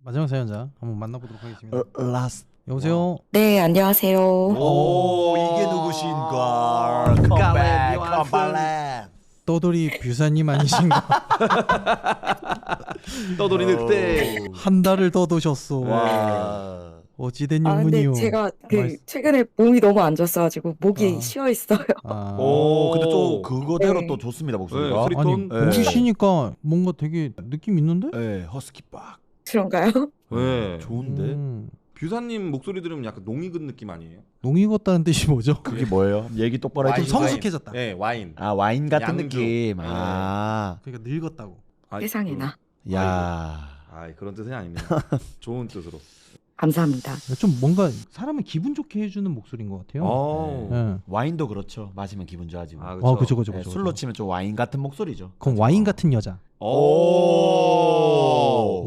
마지막 사연자 한번 만나보도록 하겠습니다. 라스트. 여보세요. 네, 안녕하세요. 오, 이게 누구신가? 컴백, 컴발렛. 떠돌이 뷰사님 아니신가? 떠돌이 늑대. 한 달을 떠도셨어. 와. 어찌된 아, 근데 영문이요? 제가 말씀- 최근에 몸이 너무 안 좋았어가지고 목이 아. 쉬어 있어요. 아, 오, 근데 또 그거대로 네. 또 좋습니다 네, 목소리가. 소리- 아니 톤? 목이 네. 쉬니까 뭔가 되게 느낌 있는데? 네, 허스키 빡. 그런가요? 네. 좋은데. 뷰사님 목소리 들으면 약간 농익은 느낌 아니에요? 농이 걷다는 뜻이 뭐죠? 그게 뭐예요? 얘기 똑바로 좀 해주세요. 와인. 성숙해졌다. 네, 와인. 아, 와인 같은 양주. 느낌. 네. 아, 그러니까 늙었다고. 아, 세상에나. 야. 그런 뜻은 아닙니다. 좋은 뜻으로. 감사합니다. 좀 뭔가 사람을 기분 좋게 해주는 목소리인 것 같아요. 오. 예. 와인도 그렇죠. 마시면 기분 좋아지고. 아, 그죠. 네, 술로 치면 좀 와인 같은 목소리죠. 그럼 와인 같은 여자. 오.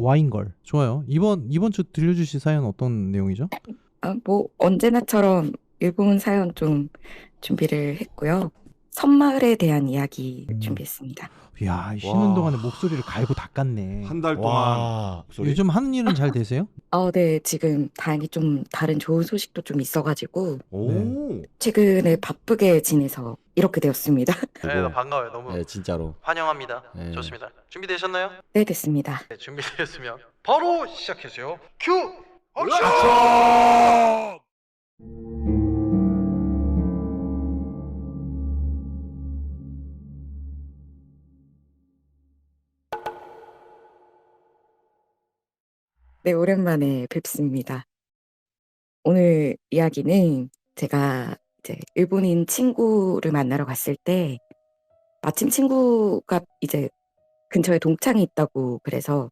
와인걸. 좋아요. 이번 주 들려주실 사연 어떤 내용이죠? 뭐 언제나처럼 일본 사연 좀 준비를 했고요. 섬마을에 대한 이야기 준비했습니다. 이야, 쉬는 와. 동안에 목소리를 갈고 닦았네. 한 달 동안 와. 목소리. 요즘 하는 일은 잘 되세요? 네, 지금 다행히 좀 다른 좋은 소식도 좀 있어가지고 오. 최근에 바쁘게 지내서 이렇게 되었습니다. 네, 반가워요. 너무 네, 진짜로. 환영합니다. 네. 좋습니다. 준비되셨나요? 네, 됐습니다. 네, 준비되셨으면 바로 시작해주세요. 큐! 네, 오랜만에 뵙습니다. 오늘 이야기는 제가 이제 일본인 친구를 만나러 갔을 때 마침 친구가 이제 근처에 동창이 있다고 그래서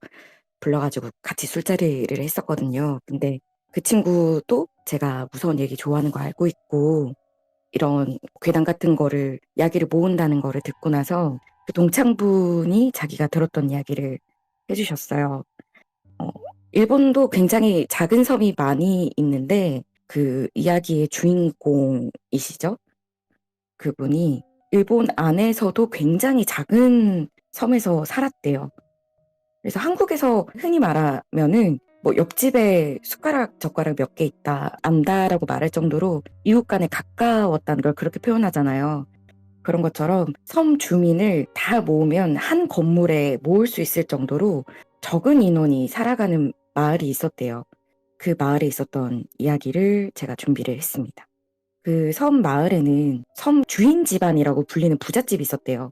불러가지고 같이 술자리를 했었거든요. 근데 그 친구도 제가 무서운 얘기 좋아하는 거 알고 있고 이런 괴담 같은 거를 이야기를 모은다는 거를 듣고 나서 그 동창분이 자기가 들었던 이야기를 해주셨어요. 일본도 굉장히 작은 섬이 많이 있는데 그 이야기의 주인공이시죠? 그분이 일본 안에서도 굉장히 작은 섬에서 살았대요. 그래서 한국에서 흔히 말하면은 뭐 옆집에 숟가락 젓가락 몇 개 있다 안다라고 말할 정도로 이웃 간에 가까웠다는 걸 그렇게 표현하잖아요. 그런 것처럼 섬 주민을 다 모으면 한 건물에 모을 수 있을 정도로 적은 인원이 살아가는 마을이 있었대요. 그 마을에 있었던 이야기를 제가 준비를 했습니다. 그 섬 마을에는 섬 주인 집안이라고 불리는 부잣집이 있었대요.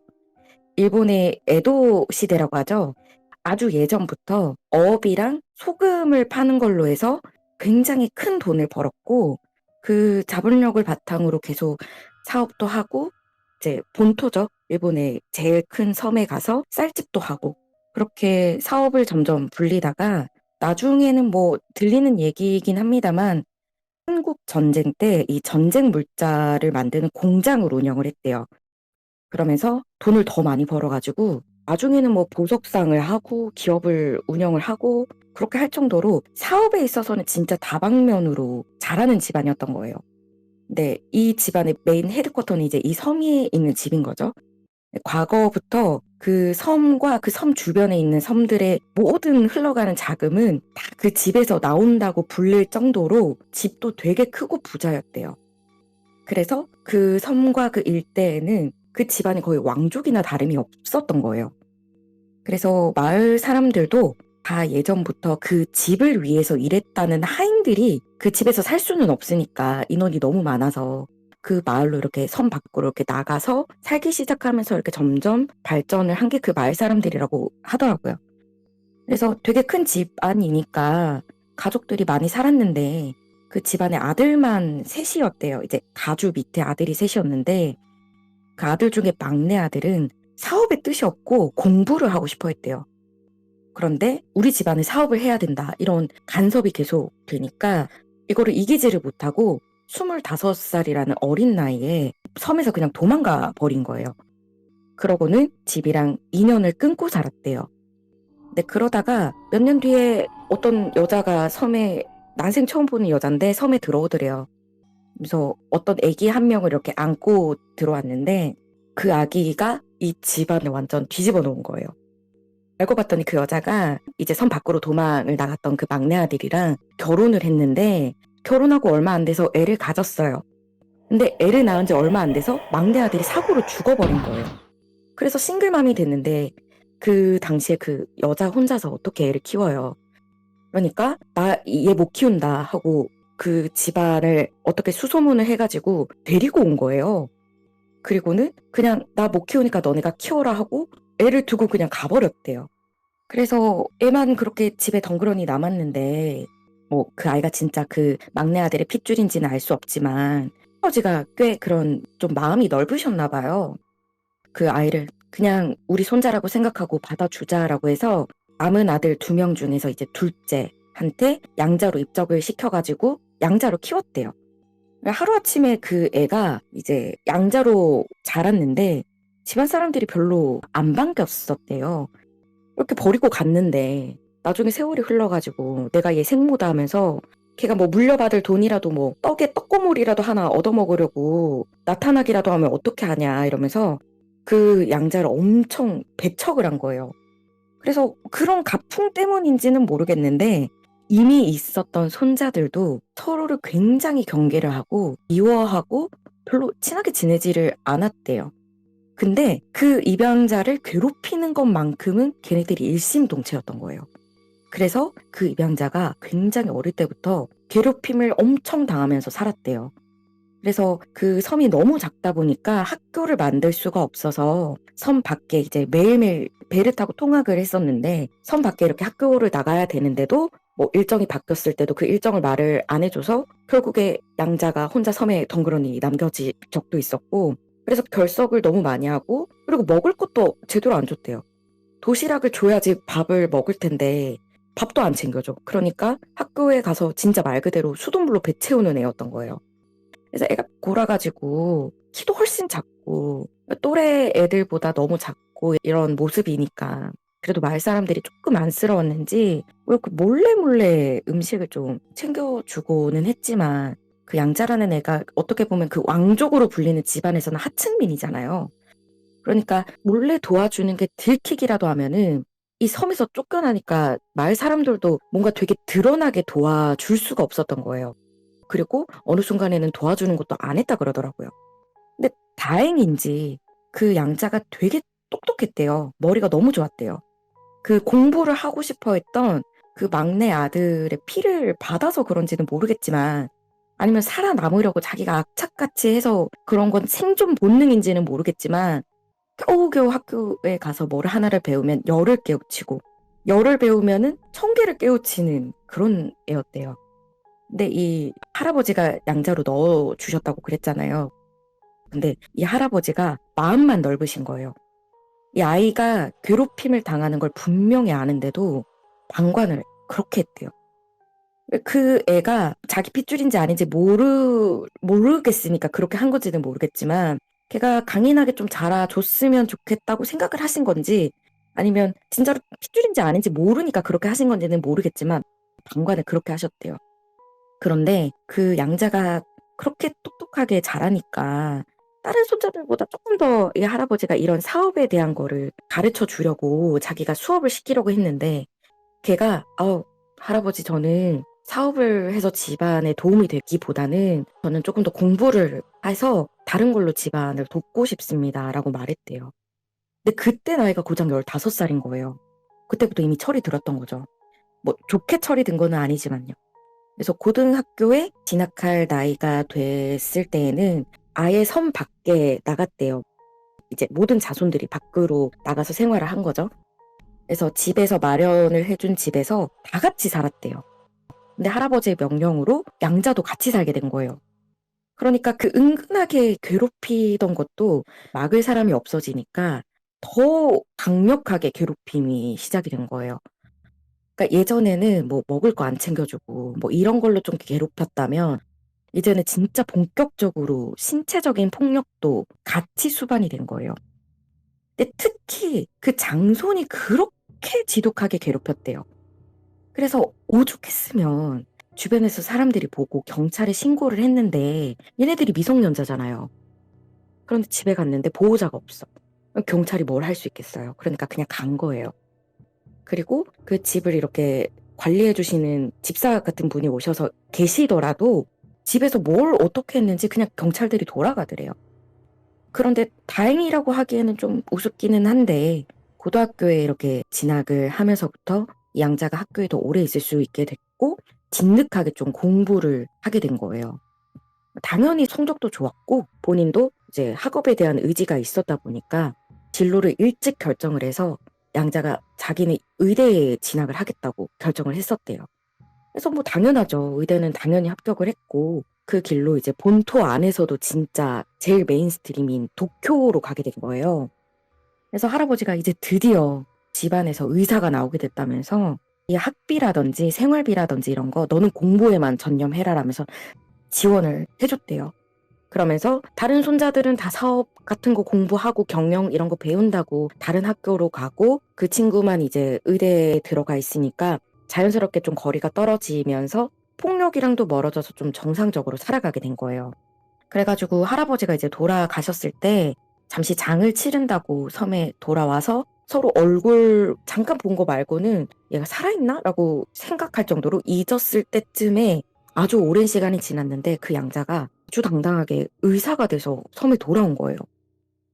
일본의 에도 시대라고 하죠. 아주 예전부터 어업이랑 소금을 파는 걸로 해서 굉장히 큰 돈을 벌었고 그 자본력을 바탕으로 계속 사업도 하고 이제 본토죠. 일본의 제일 큰 섬에 가서 쌀집도 하고 그렇게 사업을 점점 불리다가 나중에는 뭐 들리는 얘기이긴 합니다만 한국 전쟁 때 이 전쟁 물자를 만드는 공장을 운영을 했대요. 그러면서 돈을 더 많이 벌어가지고 나중에는 뭐 보석상을 하고 기업을 운영을 하고 그렇게 할 정도로 사업에 있어서는 진짜 다방면으로 잘하는 집안이었던 거예요. 근데 이 집안의 메인 헤드쿼터는 이제 이 섬이 있는 집인 거죠. 과거부터 그 섬과 그 섬 주변에 있는 섬들의 모든 흘러가는 자금은 다 그 집에서 나온다고 불릴 정도로 집도 되게 크고 부자였대요. 그래서 그 섬과 그 일대에는 그 집안이 거의 왕족이나 다름이 없었던 거예요. 그래서 마을 사람들도 다 예전부터 그 집을 위해서 일했다는 하인들이 그 집에서 살 수는 없으니까 인원이 너무 많아서 그 마을로 이렇게 섬 밖으로 이렇게 나가서 살기 시작하면서 이렇게 점점 발전을 한 게 그 마을 사람들이라고 하더라고요. 그래서 되게 큰 집안이니까 가족들이 많이 살았는데 그 집안의 아들만 셋이었대요. 이제 가주 밑에 아들이 셋이었는데 그 아들 중에 막내 아들은 사업에 뜻이 없고 공부를 하고 싶어 했대요. 그런데 우리 집안은 사업을 해야 된다. 이런 간섭이 계속 되니까 이거를 이기지를 못하고 25살이라는 어린 나이에 섬에서 그냥 도망가 버린 거예요. 그러고는 집이랑 인연을 끊고 살았대요. 근데 그러다가 몇 년 뒤에 어떤 여자가 섬에 난생 처음 보는 여잔데 섬에 들어오더래요. 그래서 어떤 아기 한 명을 이렇게 안고 들어왔는데 그 아기가 이 집안을 완전 뒤집어 놓은 거예요. 알고 봤더니 그 여자가 이제 섬 밖으로 도망을 나갔던 그 막내 아들이랑 결혼을 했는데 결혼하고 얼마 안 돼서 애를 가졌어요. 근데 애를 낳은 지 얼마 안 돼서 막내 아들이 사고로 죽어버린 거예요. 그래서 싱글맘이 됐는데 그 당시에 그 여자 혼자서 어떻게 애를 키워요. 그러니까 나 얘 못 키운다 하고 그 집안을 어떻게 수소문을 해가지고 데리고 온 거예요. 그리고는 그냥 나 못 키우니까 너네가 키워라 하고 애를 두고 그냥 가버렸대요. 그래서 애만 그렇게 집에 덩그러니 남았는데 뭐 그 아이가 진짜 그 막내 아들의 핏줄인지는 알 수 없지만 아버지가 꽤 그런 좀 마음이 넓으셨나 봐요. 그 아이를 그냥 우리 손자라고 생각하고 받아주자라고 해서 남은 아들 2명 중에서 이제 둘째한테 양자로 입적을 시켜가지고 양자로 키웠대요. 하루아침에 그 애가 이제 양자로 자랐는데 집안 사람들이 별로 안 반겼었대요. 이렇게 버리고 갔는데 나중에 세월이 흘러가지고 내가 얘 생모다 하면서 걔가 뭐 물려받을 돈이라도 뭐 떡에 떡고물이라도 하나 얻어먹으려고 나타나기라도 하면 어떻게 하냐 이러면서 그 양자를 엄청 배척을 한 거예요. 그래서 그런 가풍 때문인지는 모르겠는데 이미 있었던 손자들도 서로를 굉장히 경계를 하고 미워하고 별로 친하게 지내지를 않았대요. 근데 그 입양자를 괴롭히는 것만큼은 걔네들이 일심동체였던 거예요. 그래서 그 입양자가 굉장히 어릴 때부터 괴롭힘을 엄청 당하면서 살았대요. 그래서 그 섬이 너무 작다 보니까 학교를 만들 수가 없어서 섬 밖에 이제 매일매일 배를 타고 통학을 했었는데 섬 밖에 이렇게 학교를 나가야 되는데도 뭐 일정이 바뀌었을 때도 그 일정을 말을 안 해줘서 결국에 양자가 혼자 섬에 덩그러니 남겨진 적도 있었고 그래서 결석을 너무 많이 하고 그리고 먹을 것도 제대로 안 줬대요. 도시락을 줘야지 밥을 먹을 텐데 밥도 안 챙겨줘. 그러니까 학교에 가서 진짜 말 그대로 수돗물로 배 채우는 애였던 거예요. 그래서 애가 골아가지고 키도 훨씬 작고 또래 애들보다 너무 작고 이런 모습이니까 그래도 마을 사람들이 조금 안쓰러웠는지 이렇게 몰래 음식을 좀 챙겨주고는 했지만 그 양자라는 애가 어떻게 보면 그 왕족으로 불리는 집안에서는 하층민이잖아요. 그러니까 몰래 도와주는 게 들키기라도 하면은 이 섬에서 쫓겨나니까 마을 사람들도 뭔가 되게 드러나게 도와줄 수가 없었던 거예요. 그리고 어느 순간에는 도와주는 것도 안 했다 그러더라고요. 근데 다행인지 그 양자가 되게 똑똑했대요. 머리가 너무 좋았대요. 그 공부를 하고 싶어 했던 그 막내 아들의 피를 받아서 그런지는 모르겠지만 아니면 살아남으려고 자기가 악착같이 해서 그런 건 생존 본능인지는 모르겠지만 겨우겨우 학교에 가서 뭘 하나를 배우면 열을 깨우치고 열을 배우면은 1000개를 깨우치는 그런 애였대요. 근데 이 할아버지가 양자로 넣어주셨다고 그랬잖아요. 근데 이 할아버지가 마음만 넓으신 거예요. 이 아이가 괴롭힘을 당하는 걸 분명히 아는데도 방관을 그렇게 했대요. 그 애가 자기 핏줄인지 아닌지 모르겠으니까 그렇게 한 건지는 모르겠지만 걔가 강인하게 좀 자라줬으면 좋겠다고 생각을 하신 건지 아니면 진짜로 핏줄인지 아닌지 모르니까 그렇게 하신 건지는 모르겠지만 방관을 그렇게 하셨대요. 그런데 그 양자가 그렇게 똑똑하게 자라니까 다른 손자들보다 조금 더 이 할아버지가 이런 사업에 대한 거를 가르쳐 주려고 자기가 수업을 시키려고 했는데 걔가 할아버지 저는 사업을 해서 집안에 도움이 되기보다는 저는 조금 더 공부를 해서 다른 걸로 집안을 돕고 싶습니다라고 말했대요. 근데 그때 나이가 고작 15살인 거예요. 그때부터 이미 철이 들었던 거죠. 뭐 좋게 철이 든 거는 아니지만요. 그래서 고등학교에 진학할 나이가 됐을 때에는 아예 섬 밖에 나갔대요. 이제 모든 자손들이 밖으로 나가서 생활을 한 거죠. 그래서 집에서 마련을 해준 집에서 다 같이 살았대요. 근데 할아버지의 명령으로 양자도 같이 살게 된 거예요. 그러니까 그 은근하게 괴롭히던 것도 막을 사람이 없어지니까 더 강력하게 괴롭힘이 시작이 된 거예요. 그러니까 예전에는 뭐 먹을 거 안 챙겨주고 뭐 이런 걸로 좀 괴롭혔다면 이제는 진짜 본격적으로 신체적인 폭력도 같이 수반이 된 거예요. 근데 특히 그 장손이 그렇게 그렇게 지독하게 괴롭혔대요. 그래서 오죽했으면 주변에서 사람들이 보고 경찰에 신고를 했는데 얘네들이 미성년자잖아요. 그런데 집에 갔는데 보호자가 없어. 경찰이 뭘 할 수 있겠어요. 그러니까 그냥 간 거예요. 그리고 그 집을 이렇게 관리해 주시는 집사 같은 분이 오셔서 계시더라도 집에서 뭘 어떻게 했는지 그냥 경찰들이 돌아가더래요. 그런데 다행이라고 하기에는 좀 우습기는 한데 고등학교에 이렇게 진학을 하면서부터 이 양자가 학교에 더 오래 있을 수 있게 됐고 진득하게 좀 공부를 하게 된 거예요. 당연히 성적도 좋았고 본인도 이제 학업에 대한 의지가 있었다 보니까 진로를 일찍 결정을 해서 양자가 자기는 의대에 진학을 하겠다고 결정을 했었대요. 그래서 뭐 당연하죠. 의대는 당연히 합격을 했고 그 길로 이제 본토 안에서도 진짜 제일 메인스트림인 도쿄로 가게 된 거예요. 그래서 할아버지가 이제 드디어 집안에서 의사가 나오게 됐다면서 이 학비라든지 생활비라든지 이런 거 너는 공부에만 전념해라라면서 지원을 해줬대요. 그러면서 다른 손자들은 다 사업 같은 거 공부하고 경영 이런 거 배운다고 다른 학교로 가고 그 친구만 이제 의대에 들어가 있으니까 자연스럽게 좀 거리가 떨어지면서 폭력이랑도 멀어져서 좀 정상적으로 살아가게 된 거예요. 그래가지고 할아버지가 이제 돌아가셨을 때 잠시 장을 치른다고 섬에 돌아와서 서로 얼굴 잠깐 본 거 말고는 얘가 살아있나? 라고 생각할 정도로 잊었을 때쯤에 아주 오랜 시간이 지났는데 그 양자가 주당당하게 의사가 돼서 섬에 돌아온 거예요.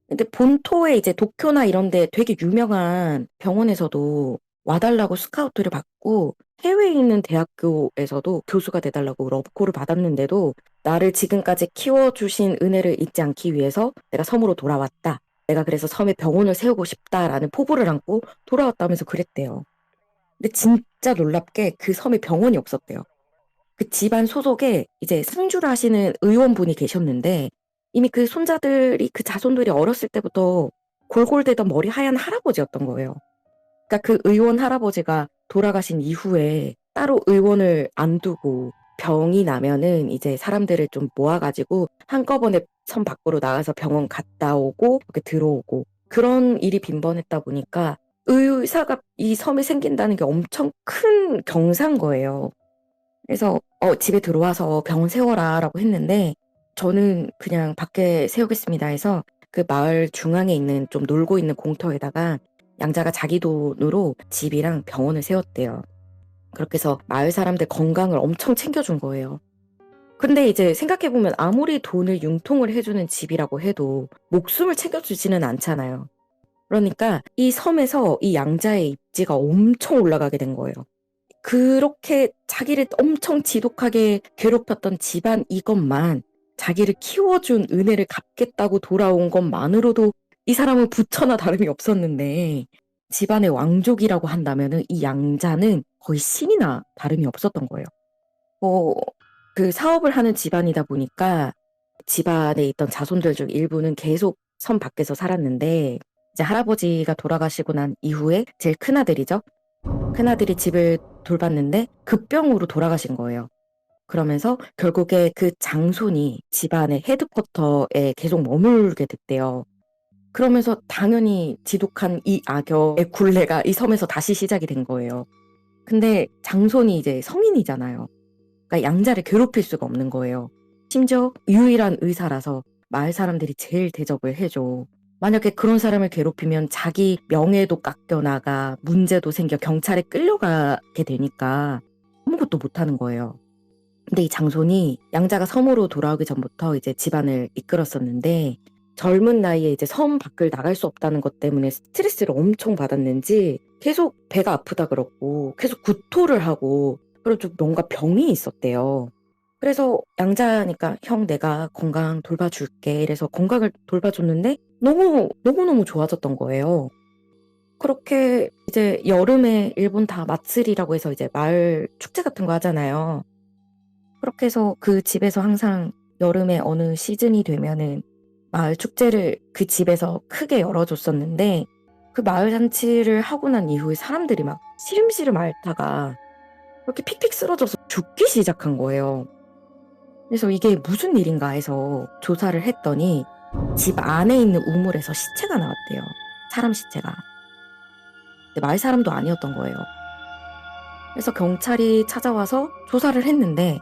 근데 본토에 이제 도쿄나 이런 데 되게 유명한 병원에서도 와달라고 스카우트를 받고 해외에 있는 대학교에서도 교수가 돼달라고 러브콜을 받았는데도 나를 지금까지 키워주신 은혜를 잊지 않기 위해서 내가 섬으로 돌아왔다. 내가 그래서 섬에 병원을 세우고 싶다라는 포부를 안고 돌아왔다면서 그랬대요. 근데 진짜 놀랍게 그 섬에 병원이 없었대요. 그 집안 소속에 이제 상주를 하시는 의원분이 계셨는데 이미 그 손자들이 그 자손들이 어렸을 때부터 골골대던 머리 하얀 할아버지였던 거예요. 그러니까 그 의원 할아버지가 돌아가신 이후에 따로 의원을 안 두고 병이 나면은 이제 사람들을 좀 모아가지고 한꺼번에 섬 밖으로 나가서 병원 갔다 오고 이렇게 들어오고 그런 일이 빈번했다 보니까 의사가 이 섬에 생긴다는 게 엄청 큰 경사인 거예요. 그래서 집에 들어와서 병원 세워라라고 했는데 저는 그냥 밖에 세우겠습니다 해서 그 마을 중앙에 있는 좀 놀고 있는 공터에다가 양자가 자기 돈으로 집이랑 병원을 세웠대요. 그렇게 해서 마을 사람들 건강을 엄청 챙겨준 거예요. 근데 이제 생각해보면 아무리 돈을 융통을 해주는 집이라고 해도 목숨을 챙겨주지는 않잖아요. 그러니까 이 섬에서 이 양자의 입지가 엄청 올라가게 된 거예요. 그렇게 자기를 엄청 지독하게 괴롭혔던 집안 이것만 자기를 키워준 은혜를 갚겠다고 돌아온 것만으로도 이 사람은 부처나 다름이 없었는데 집안의 왕족이라고 한다면은 이 양자는 거의 신이나 다름이 없었던 거예요. 그 사업을 하는 집안이다 보니까 집안에 있던 자손들 중 일부는 계속 섬 밖에서 살았는데 이제 할아버지가 돌아가시고 난 이후에 제일 큰아들이죠. 큰아들이 집을 돌봤는데 급병으로 돌아가신 거예요. 그러면서 결국에 그 장손이 집안의 헤드쿼터에 계속 머물게 됐대요. 그러면서 당연히 지독한 이 악역의 굴레가 이 섬에서 다시 시작이 된 거예요. 근데 장손이 이제 성인이잖아요. 그러니까 양자를 괴롭힐 수가 없는 거예요. 심지어 유일한 의사라서 마을 사람들이 제일 대접을 해줘. 만약에 그런 사람을 괴롭히면 자기 명예도 깎여나가 문제도 생겨 경찰에 끌려가게 되니까 아무것도 못하는 거예요. 근데 이 장손이 양자가 섬으로 돌아오기 전부터 이제 집안을 이끌었었는데 젊은 나이에 이제 섬 밖을 나갈 수 없다는 것 때문에 스트레스를 엄청 받았는지 계속 배가 아프다 그러고 계속 구토를 하고 그리고 좀 뭔가 병이 있었대요. 그래서 양자니까 형 내가 건강 돌봐줄게 이래서 건강을 돌봐줬는데 너무너무 좋아졌던 거예요. 그렇게 이제 여름에 일본 다 마츠리라고 해서 이제 마을 축제 같은 거 하잖아요. 그렇게 해서 그 집에서 항상 여름에 어느 시즌이 되면은 마을 축제를 그 집에서 크게 열어줬었는데 그 마을 잔치를 하고 난 이후에 사람들이 막 시름시름 앓다가 이렇게 픽픽 쓰러져서 죽기 시작한 거예요. 그래서 이게 무슨 일인가 해서 조사를 했더니 집 안에 있는 우물에서 시체가 나왔대요. 사람 시체가. 근데 마을 사람도 아니었던 거예요. 그래서 경찰이 찾아와서 조사를 했는데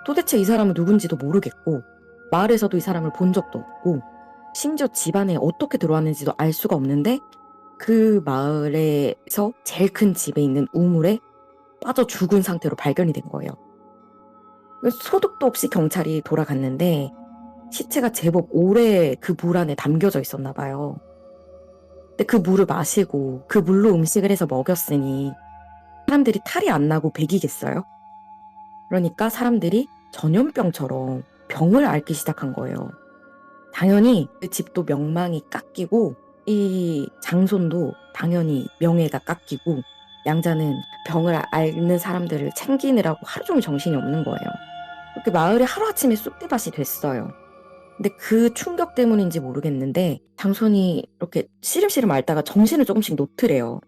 도대체 이 사람은 누군지도 모르겠고 마을에서도 이 사람을 본 적도 없고 심지어 집안에 어떻게 들어왔는지도 알 수가 없는데 그 마을에서 제일 큰 집에 있는 우물에 빠져 죽은 상태로 발견이 된 거예요. 소득도 없이 경찰이 돌아갔는데 시체가 제법 오래 그 물 안에 담겨져 있었나 봐요. 근데 그 물을 마시고 그 물로 음식을 해서 먹였으니 사람들이 탈이 안 나고 배기겠어요? 그러니까 사람들이 전염병처럼 병을 앓기 시작한 거예요. 당연히 그 집도 명망이 깎이고 이 장손도 당연히 명예가 깎이고 양자는 병을 앓는 사람들을 챙기느라고 하루 종일 정신이 없는 거예요. 그렇게 마을이 하루아침에 쑥대밭이 됐어요. 근데 그 충격 때문인지 모르겠는데 장손이 이렇게 시름시름 앓다가 정신을 조금씩 놓더래요.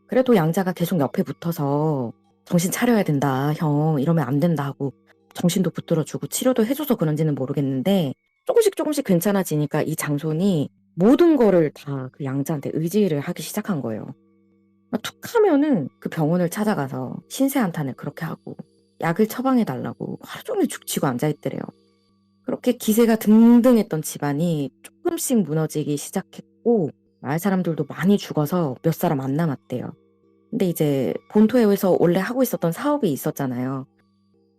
그래도 양자가 계속 옆에 붙어서 정신 차려야 된다, 형. 이러면 안 된다 하고 정신도 붙들어주고 치료도 해줘서 그런지는 모르겠는데 조금씩 괜찮아지니까 이 장손이 모든 거를 다 그 양자한테 의지를 하기 시작한 거예요. 툭 하면은 그 병원을 찾아가서 신세 한탄을 그렇게 하고 약을 처방해달라고 하루 종일 죽치고 앉아있더래요. 그렇게 기세가 등등했던 집안이 조금씩 무너지기 시작했고 마을 사람들도 많이 죽어서 몇 사람 안 남았대요. 근데 이제 본토에서 원래 하고 있었던 사업이 있었잖아요.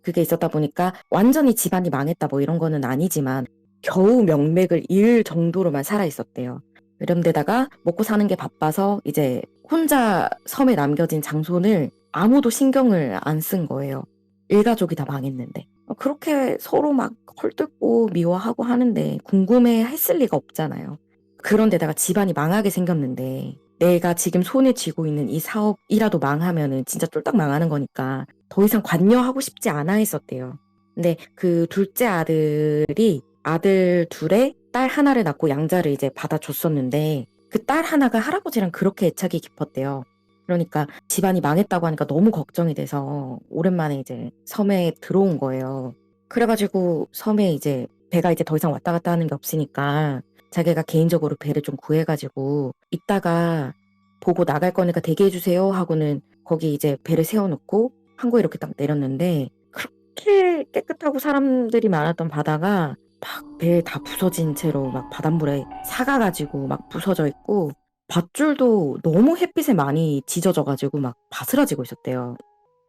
그게 있었다 보니까 완전히 집안이 망했다 뭐 이런 거는 아니지만 겨우 명맥을 잃을 정도로만 살아있었대요. 이런데다가 먹고 사는 게 바빠서 이제 혼자 섬에 남겨진 장손을 아무도 신경을 안 쓴 거예요. 일가족이 다 망했는데. 그렇게 서로 막 헐뜯고 미워하고 하는데 궁금해 했을 리가 없잖아요. 그런데다가 집안이 망하게 생겼는데 내가 지금 손에 쥐고 있는 이 사업이라도 망하면은 진짜 쫄딱 망하는 거니까 더 이상 관여하고 싶지 않아 했었대요. 근데 그 둘째 아들이 아들 둘에 딸 하나를 낳고 양자를 이제 받아줬었는데 그 딸 하나가 할아버지랑 그렇게 애착이 깊었대요. 그러니까 집안이 망했다고 하니까 너무 걱정이 돼서 오랜만에 이제 섬에 들어온 거예요. 그래가지고 섬에 이제 배가 이제 더 이상 왔다 갔다 하는 게 없으니까 자기가 개인적으로 배를 좀 구해가지고 이따가 보고 나갈 거니까 대기해주세요 하고는 거기 이제 배를 세워놓고 항구에 이렇게 딱 내렸는데 그렇게 깨끗하고 사람들이 많았던 바다가 막 배 다 부서진 채로 막 바닷물에 사가가지고 막 부서져 있고 밧줄도 너무 햇빛에 많이 지져져가지고 막 바스라지고 있었대요.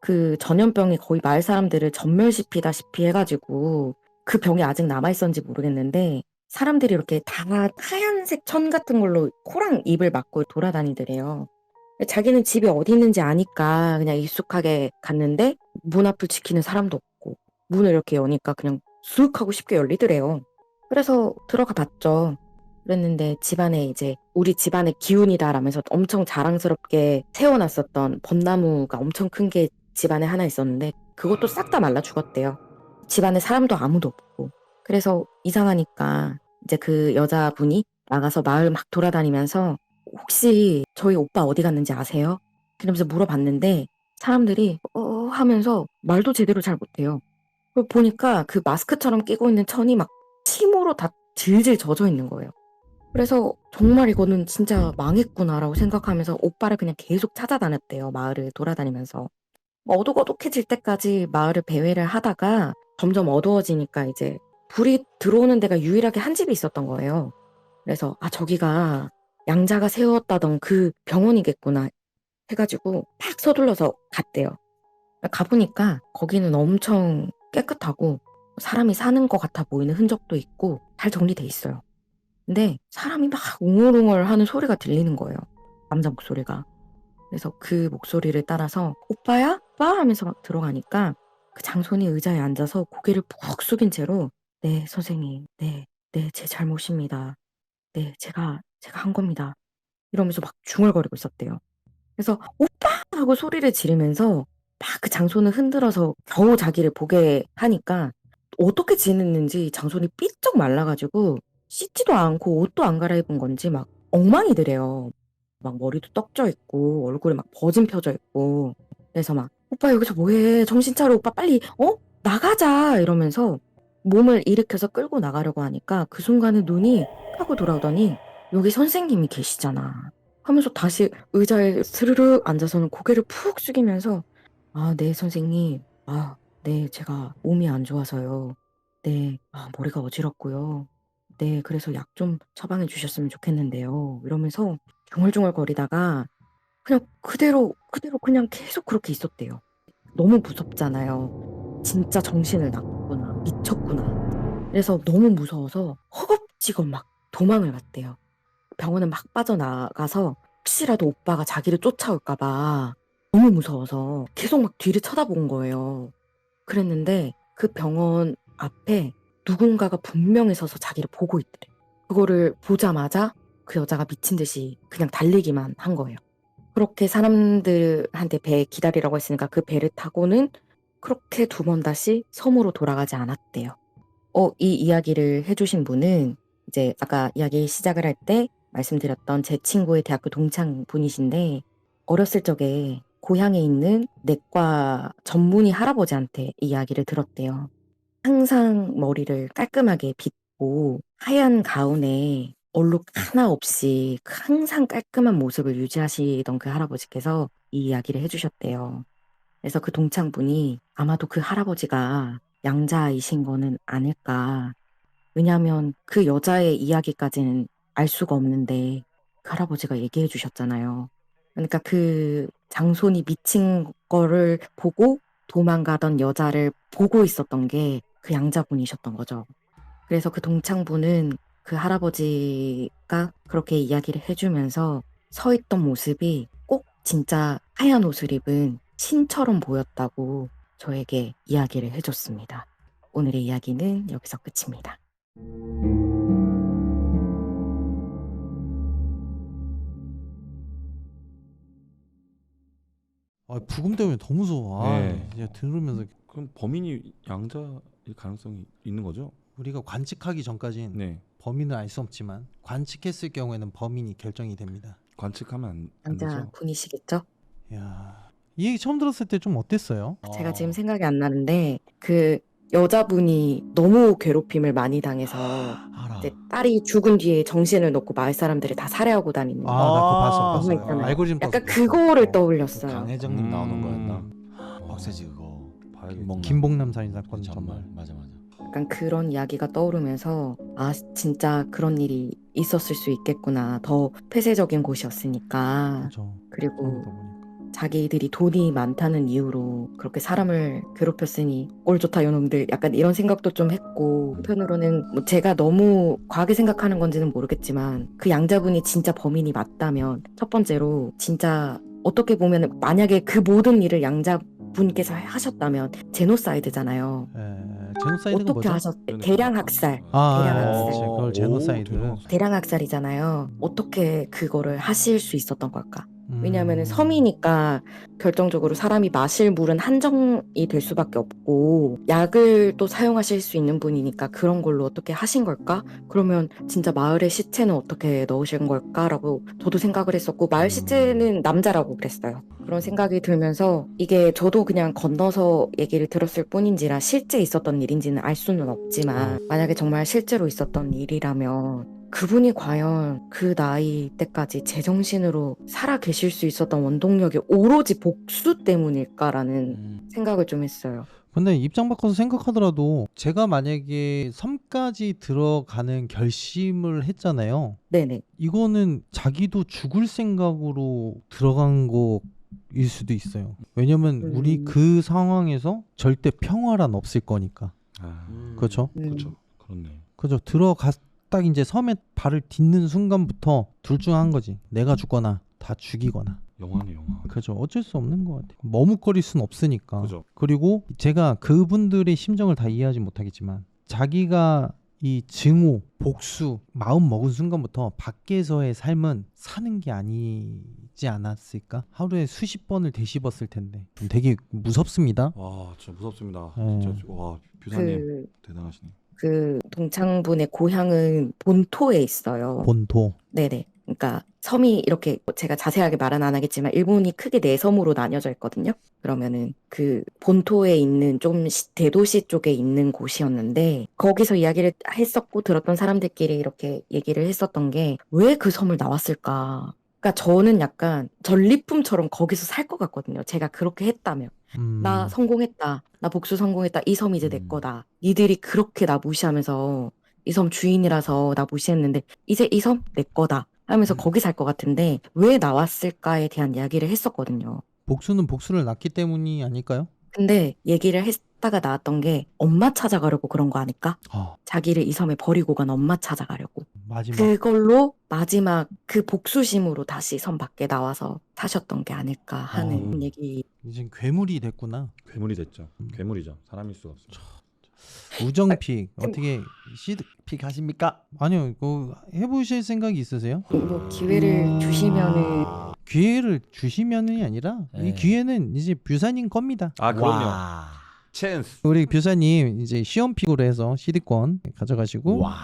그 전염병이 거의 마을 사람들을 전멸시키다시피 해가지고 그 병이 아직 남아있었는지 모르겠는데 사람들이 이렇게 다 하얀색 천 같은 걸로 코랑 입을 막고 돌아다니더래요. 자기는 집이 어디 있는지 아니까 그냥 익숙하게 갔는데 문 앞을 지키는 사람도 없고 문을 이렇게 여니까 그냥 쑥 하고 쉽게 열리더래요. 그래서 들어가 봤죠. 그랬는데 집안에 이제 우리 집안의 기운이다라면서 엄청 자랑스럽게 세워놨었던 벚나무가 엄청 큰 게 집안에 하나 있었는데 그것도 싹 다 말라 죽었대요. 집안에 사람도 아무도 없고. 그래서 이상하니까 이제 그 여자분이 나가서 마을 막 돌아다니면서 혹시 저희 오빠 어디 갔는지 아세요? 그러면서 물어봤는데 사람들이 하면서 말도 제대로 잘 못해요. 그걸 보니까 그 마스크처럼 끼고 있는 천이 막 침으로 다 질질 젖어 있는 거예요. 그래서 정말 이거는 진짜 망했구나라고 생각하면서 오빠를 그냥 계속 찾아다녔대요. 마을을 돌아다니면서. 어둑어둑해질 때까지 마을을 배회를 하다가 점점 어두워지니까 이제 불이 들어오는 데가 유일하게 한 집이 있었던 거예요. 그래서 저기가 양자가 세웠다던 그 병원이겠구나 해가지고 팍 서둘러서 갔대요. 가보니까 거기는 엄청 깨끗하고 사람이 사는 것 같아 보이는 흔적도 있고 잘 정리돼 있어요. 근데 사람이 막 웅얼웅얼 하는 소리가 들리는 거예요. 남자 목소리가. 그래서 그 목소리를 따라서 오빠야? 오빠? 하면서 막 들어가니까 그 장손이 의자에 앉아서 고개를 푹 숙인 채로 네 선생님 네 제 잘못입니다. 네 제가 한 겁니다. 이러면서 막 중얼거리고 있었대요. 그래서 오빠! 하고 소리를 지르면서 막 그 장손을 흔들어서 겨우 자기를 보게 하니까 어떻게 지냈는지 장손이 삐쩍 말라가지고 씻지도 않고 옷도 안 갈아입은 건지 막 엉망이더래요. 막 머리도 떡져 있고 얼굴에 막 버짐 펴져 있고 그래서 막 오빠 여기서 뭐해 정신 차려 오빠 빨리 나가자 이러면서 몸을 일으켜서 끌고 나가려고 하니까 그 순간에 눈이 하고 돌아오더니 여기 선생님이 계시잖아. 하면서 다시 의자에 스르르 앉아서는 고개를 푹 숙이면서 아, 네, 선생님. 아, 네, 제가 몸이 안 좋아서요. 네, 아, 머리가 어지럽고요. 네, 그래서 약 좀 처방해 주셨으면 좋겠는데요. 이러면서 중얼중얼거리다가 그냥 그대로 그냥 계속 그렇게 있었대요. 너무 무섭잖아요. 진짜 정신을 놨구나, 미쳤구나. 그래서 너무 무서워서 허겁지겁 막 도망을 갔대요. 병원을 막 빠져나가서 혹시라도 오빠가 자기를 쫓아올까 봐 너무 무서워서 계속 막 뒤를 쳐다본 거예요. 그랬는데 그 병원 앞에 누군가가 분명히 서서 자기를 보고 있더래. 그거를 보자마자 그 여자가 미친 듯이 그냥 달리기만 한 거예요. 그렇게 사람들한테 배 기다리라고 했으니까 그 배를 타고는 그렇게 두 번 다시 섬으로 돌아가지 않았대요. 이 이야기를 해주신 분은 이제 아까 이야기 시작을 할 때 말씀드렸던 제 친구의 대학교 동창 분이신데 어렸을 적에 고향에 있는 내과 전문의 할아버지한테 이 이야기를 들었대요. 항상 머리를 깔끔하게 빗고 하얀 가운에 얼룩 하나 없이 항상 깔끔한 모습을 유지하시던 그 할아버지께서 이 이야기를 해주셨대요. 그래서 그 동창분이 아마도 그 할아버지가 양자이신 거는 아닐까. 왜냐하면 그 여자의 이야기까지는 알 수가 없는데 그 할아버지가 얘기해 주셨잖아요. 그러니까 그 장손이 미친 거를 보고 도망가던 여자를 보고 있었던 게 그 양자분이셨던 거죠. 그래서 그 동창분은 그 할아버지가 그렇게 이야기를 해주면서 서 있던 모습이 꼭 진짜 하얀 옷을 입은 신처럼 보였다고 저에게 이야기를 해줬습니다. 오늘의 이야기는 여기서 끝입니다. 아, 부금 때문에 더 무서워. 아, 네. 이제 들으면서 그럼 범인이 양자일 가능성이 있는 거죠? 우리가 관측하기 전까진 네. 범인을 알 수 없지만 관측했을 경우에는 범인이 결정이 됩니다. 관측하면 안 남자 되죠? 분이시겠죠? 야, 이 얘기 처음 들었을 때 좀 어땠어요? 제가 지금 생각이 안 나는데 그 여자분이 너무 괴롭힘을 많이 당해서 알아. 이제 딸이 죽은 뒤에 정신을 놓고 마을 사람들이 다 살해하고 다니는 아, 나 그거 봤어, 아, 봤어. 그거 있잖아요. 알고리즘 떠서 약간 봤어. 그거를 떠올렸어요. 강혜정님 나오는 음. 거였나? 빡세지 그거. 봐야겠다. 김봉남 살인 사건 정말 정말. 맞아. 약간 그런 이야기가 떠오르면서 아, 진짜 그런 일이 있었을 수 있겠구나. 더 폐쇄적인 곳이었으니까. 그렇죠. 그리고 그러다 보니까. 자기들이 돈이 많다는 이유로 그렇게 사람을 괴롭혔으니 꼴 좋다 요놈들, 약간 이런 생각도 좀 했고, 한편으로는 뭐 제가 너무 과하게 생각하는 건지는 모르겠지만 그 양자분이 진짜 범인이 맞다면 첫 번째로 진짜 어떻게 보면 만약에 그 모든 일을 양자분께서 하셨다면 제노사이드잖아요. 제노사이드가 어떻게 뭐죠? 하셨대? 대량 학살. 아, 대량 아, 학살. 그치. 그걸 제노사이드. 대량 학살이잖아요. 어떻게 그거를 하실 수 있었던 걸까? 왜냐하면 음. 섬이니까 결정적으로 사람이 마실 물은 한정이 될 수밖에 없고 약을 또 사용하실 수 있는 분이니까 그런 걸로 어떻게 하신 걸까? 그러면 진짜 마을의 시체는 어떻게 넣으신 걸까라고 저도 생각을 했었고, 마을 시체는 남자라고 그랬어요. 그런 생각이 들면서 이게 저도 그냥 건너서 얘기를 들었을 뿐인지라 실제 있었던 일인지는 알 수는 없지만 만약에 정말 실제로 있었던 일이라면 그분이 과연 그 나이 때까지 제정신으로 살아 계실 수 있었던 원동력이 오로지 복수 때문일까라는 생각을 좀 했어요. 근데 입장 바꿔서 생각하더라도 제가 만약에 섬까지 들어가는 결심을 했잖아요. 네네. 이거는 자기도 죽을 생각으로 들어간 거일 수도 있어요. 왜냐면 우리 그 상황에서 절대 평화란 없을 거니까. 아, 그렇죠? 그렇죠. 그렇네. 그죠. 딱 이제 섬에 발을 딛는 순간부터 둘 중 한 거지. 내가 죽거나 다 죽이거나. 영화네 영화. 그죠. 어쩔 수 없는 것 같아요. 머뭇거릴 순 없으니까. 그죠. 그리고 제가 그분들의 심정을 다 이해하지 못하겠지만 자기가 이 증오, 복수, 마음 먹은 순간부터 밖에서의 삶은 사는 게 아니지 않았을까? 하루에 수십 번을 되씹었을 텐데 되게 무섭습니다. 와, 진짜 무섭습니다. 네. 진짜 와, 뷰사님 대단하시네. 그 동창분의 고향은 본토에 있어요. 본토. 네네. 그러니까 섬이 이렇게 제가 자세하게 말은 안 하겠지만 일본이 크게 네 섬으로 나뉘어져 있거든요. 그러면은 그 본토에 있는 좀 대도시 쪽에 있는 곳이었는데 거기서 이야기를 했었고 들었던 사람들끼리 이렇게 얘기를 했었던 게 왜 그 섬을 나왔을까? 그러니까 저는 약간 전리품처럼 거기서 살 것 같거든요. 제가 그렇게 했다면. 나 성공했다. 나 복수 성공했다. 이 섬 이제 내 거다. 니들이 그렇게 나 무시하면서 이 섬 주인이라서 나 무시했는데 이제 이 섬 내 거다 하면서 거기 살 것 같은데 왜 나왔을까에 대한 이야기를 했었거든요. 복수는 복수를 낳기 때문이 아닐까요? 근데 얘기를 했다가 나왔던 게 엄마 찾아가려고 그런 거 아닐까? 자기를 이 섬에 버리고 간 엄마 찾아가려고. 마지막 그걸로 마지막 그 복수심으로 다시 섬 밖에 나와서 사셨던 게 아닐까 하는 얘기. 이제 괴물이 됐구나. 괴물이 됐죠. 괴물이죠. 사람일 수가 없어요. 우정픽 어떻게 시드픽 하십니까? 아니요, 그거 해보실 생각이 있으세요? 뭐 기회를 주시면은 기회를 주시면이 아니라 이 네. 기회는 이제 뷰사님 겁니다. 아 그럼요. 와. 찬스. 우리 뷰사님 이제 시험픽으로 해서 시드권 가져가시고 와.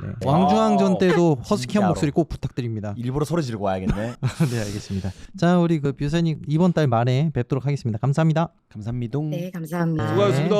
네. 왕중왕전 때도 허스키한 진짜로. 목소리 꼭 부탁드립니다. 일부러 소리 지르고 와야겠네. 네, 알겠습니다. 자, 우리 그 뷰사님 이번 달 말에 뵙도록 하겠습니다. 감사합니다. 감사합니다. 네 감사합니다. 수고하셨습니다.